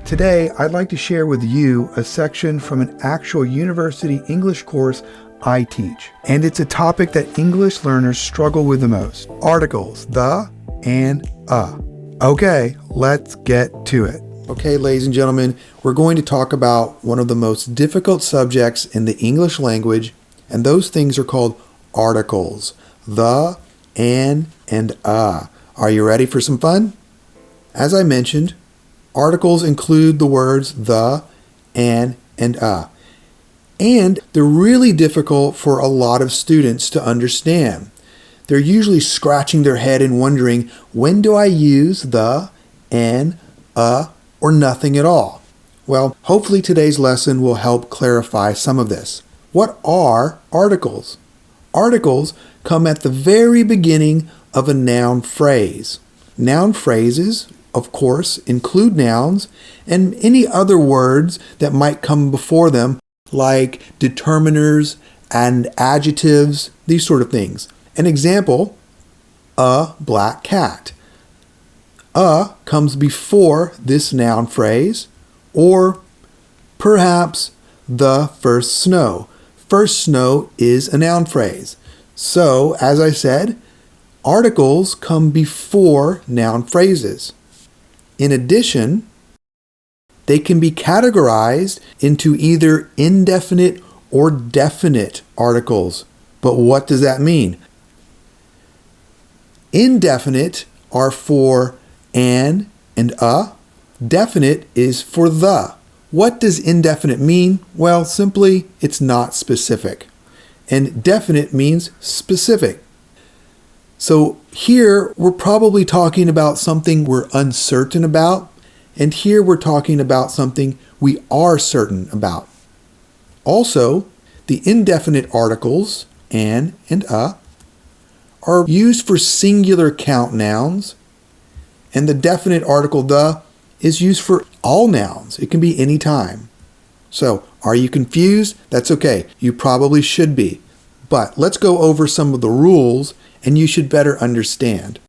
Today, I'd like to share with you a section from an actual university English course I teach. And it's a topic that English learners struggle with the most. Articles, the and a. Okay, let's get to it. Okay, ladies and gentlemen, we're going to talk about one of the most difficult subjects in the English language, and those things are called articles. The, and a. Are you ready for some fun? As I mentioned, articles include the words the, and a. And they're really difficult for a lot of students to understand. They're usually scratching their head and wondering, when do I use the, and, a, or nothing at all? Well, hopefully today's lesson will help clarify some of this. What are articles? Articles come at the very beginning of a noun phrase. Noun phrases, of course, include nouns and any other words that might come before them, like determiners and adjectives, these sort of things. An example, a black cat. A comes before this noun phrase, or perhaps the first snow. First snow is a noun phrase. So, as I said, articles come before noun phrases. In addition, they can be categorized into either indefinite or definite articles. But what does that mean? Indefinite are for an and a. Definite is for the. What does indefinite mean? Well, simply, it's not specific. And definite means specific. So here, we're probably talking about something we're uncertain about. And here we're talking about something we are certain about. Also, the indefinite articles, an and a, are used for singular count nouns, and the definite article the is used for all nouns. It can be any time. So, are you confused? That's okay. You probably should be. But let's go over some of the rules and you should better understand.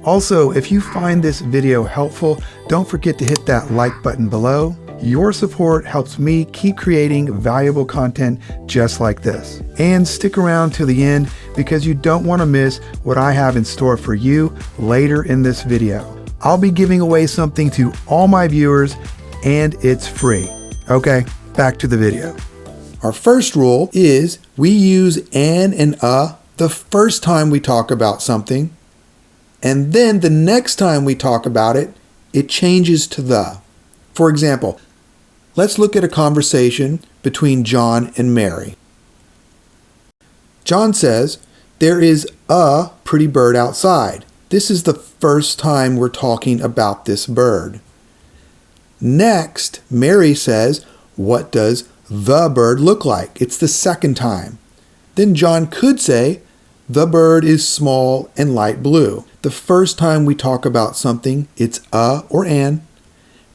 Also, if you find this video helpful, don't forget to hit that like button below. Your support helps me keep creating valuable content just like this. And stick around to the end because you don't want to miss what I have in store for you later in this video. I'll be giving away something to all my viewers and it's free. Okay, back to the video. Our first rule is we use an and a the first time we talk about something, and then the next time we talk about it, it changes to the. For example, let's look at a conversation between John and Mary. John says, "There is a pretty bird outside." This is the first time we're talking about this bird. Next, Mary says, "What does the bird look like?" It's the second time. Then John could say, "The bird is small and light blue." The first time we talk about something, it's a or an,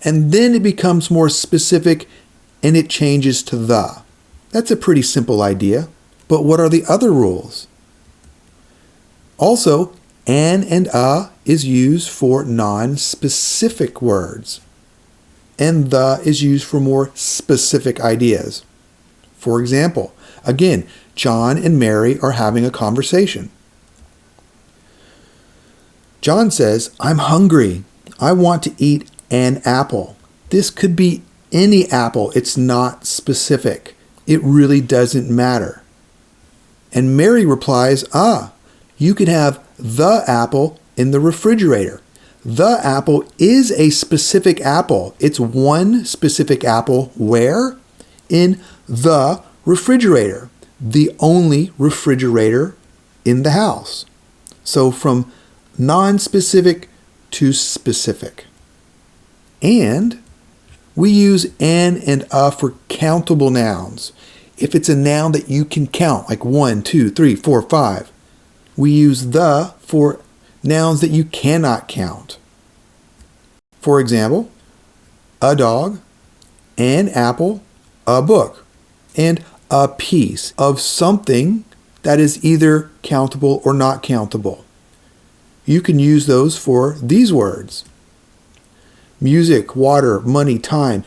and then it becomes more specific and it changes to the. That's a pretty simple idea. But what are the other rules? Also, an and a is used for non-specific words, and the is used for more specific ideas. For example, again, John and Mary are having a conversation. John says, "I'm hungry. I want to eat an apple." This could be any apple. It's not specific. It really doesn't matter. And Mary replies, "You could have the apple in the refrigerator." The apple is a specific apple. It's one specific apple. Where? In the refrigerator. The only refrigerator in the house. So from non-specific to specific. And we use an and a for countable nouns. If it's a noun that you can count, like 1, 2, 3, 4, 5, we use the for nouns that you cannot count. For example, a dog, an apple, a book, and a piece of something that is either countable or not countable. You can use those for these words. music, water, money, time.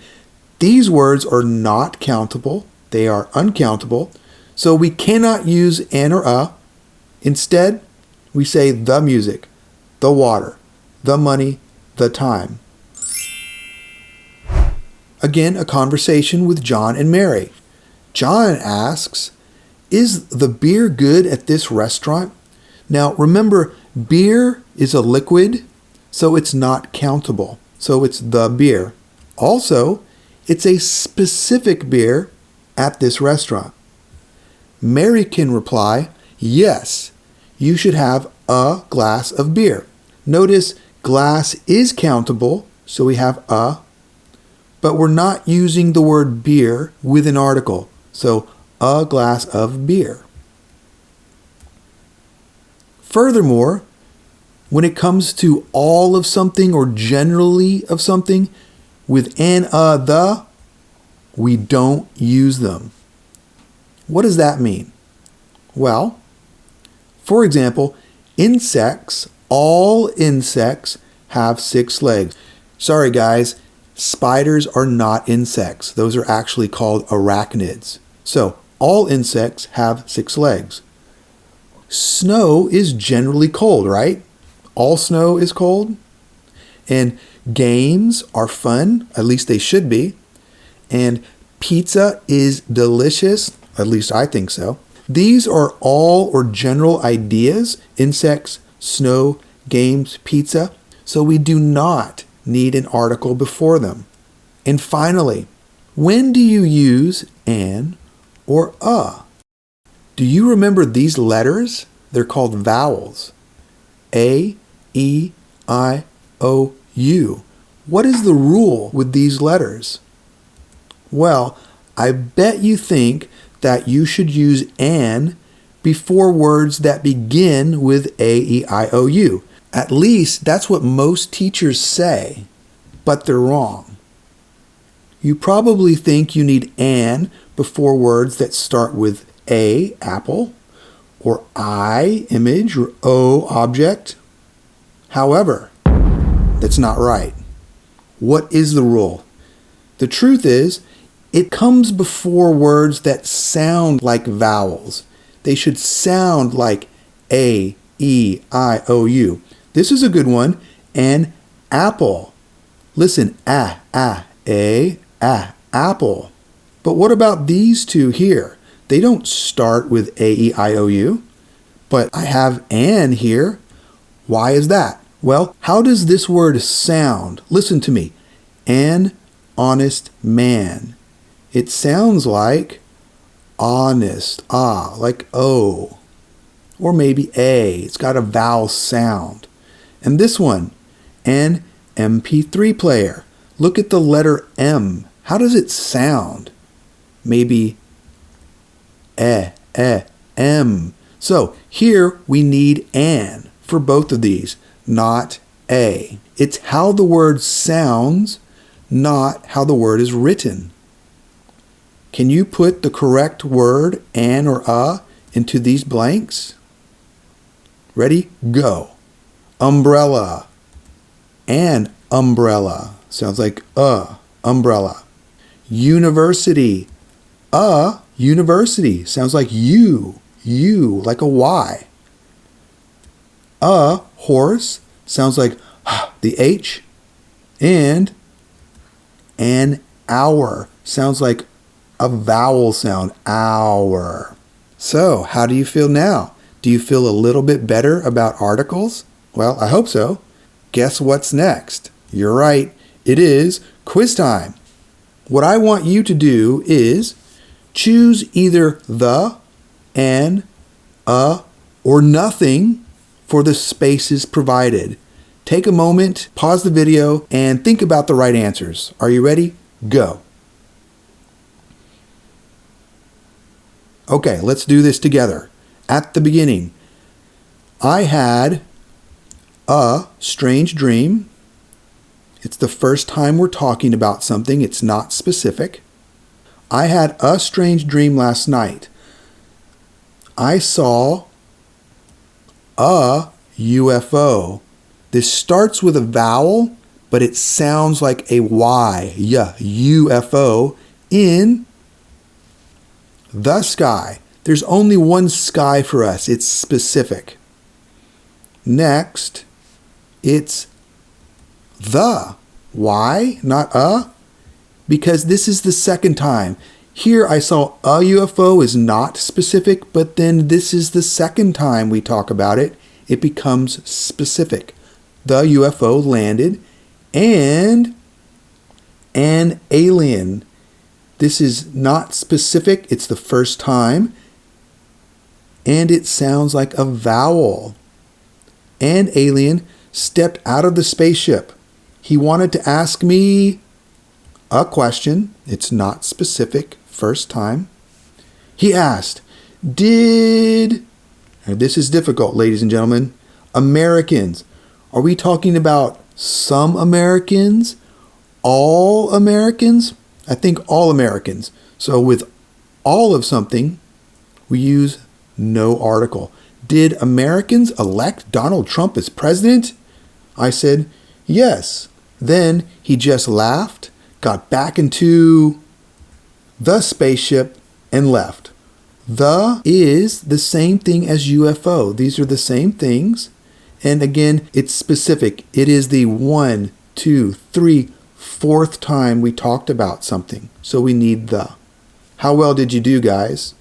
These words are not countable. They are uncountable. So we cannot use an or a. Instead, we say the music, the water, the money, the time. Again, a conversation with John and Mary. John asks, "Is the beer good at this restaurant?" Now, remember, beer is a liquid, so it's not countable. So it's the beer. Also, it's a specific beer at this restaurant. Mary can reply, "Yes, you should have a glass of beer." Notice glass is countable, so we have a, but we're not using the word beer with an article, so a glass of beer. Furthermore, when it comes to all of something or generally of something, with an, the, we don't use them. What does that mean? Well, for example, insects, all insects have 6 legs. Sorry guys, spiders are not insects. Those are actually called arachnids. So, all insects have 6 legs. Snow is generally cold, right? All snow is cold. And games are fun, at least they should be. And pizza is delicious, at least I think so. These are all or general ideas: insects, snow, games, pizza. So we do not need an article before them. And finally, when do you use an or a? Do you remember these letters? They're called vowels. A, E, I, O, U. What is the rule with these letters? Well, I bet you think that you should use an before words that begin with A, E, I, O, U. At least that's what most teachers say, but they're wrong. You probably think you need an before words that start with A, apple, or I, image, or O, object. However, that's not right. What is the rule? The truth is, it comes before words that sound like vowels. They should sound like A, E, I, O, U. This is a good one. An apple. Listen, a, apple. But what about these two here? They don't start with A, E, I, O, U. But I have an here. Why is that? Well, how does this word sound? Listen to me. An honest man. It sounds like honest, like O, or maybe A. It's got a vowel sound. And this one, an MP3 player. Look at the letter M. How does it sound? Maybe M. So here we need an for both of these, not A. It's how the word sounds, not how the word is written. Can you put the correct word, an or a, into these blanks? Ready? Go. Umbrella. An umbrella. Sounds like umbrella. University. A university. Sounds like you, like a Y. A horse. Sounds like the H. And an hour. Sounds like a vowel sound, hour. So, how do you feel now? Do you feel a little bit better about articles? Well, I hope so. Guess what's next? You're right, it is quiz time. What I want you to do is choose either the, an, a, or nothing for the spaces provided. Take a moment, pause the video, and think about the right answers. Are you ready? Go. Okay, let's do this together. At the beginning, I had a strange dream. It's the first time we're talking about something. It's not specific. I had a strange dream last night. I saw a UFO. This starts with a vowel, but it sounds like a Y, UFO, in the sky. There's only one sky for us. It's specific. Next, it's the. Why? Not a? Because this is the second time. Here I saw a UFO is not specific, but then this is the second time we talk about it. It becomes specific. The UFO landed and an alien. This is not specific. It's the first time. And it sounds like a vowel. An alien stepped out of the spaceship. He wanted to ask me a question. It's not specific. First time. He asked, this is difficult, ladies and gentlemen, Americans. Are we talking about some Americans? All Americans? I think all Americans. So with all of something, we use no article. Did Americans elect Donald Trump as president? I said, yes. Then he just laughed, got back into the spaceship, and left. The is the same thing as UFO. These are the same things. And again, it's specific. It is the 1, 2, 3, 4th time we talked about something. So we need the. How well did you do, guys?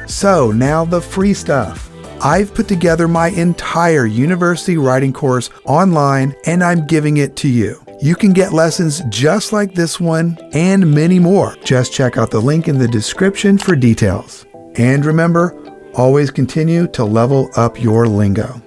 So now the free stuff. I've put together my entire university writing course online and I'm giving it to you. You can get lessons just like this one and many more. Just check out the link in the description for details. And remember, always continue to level up your lingo.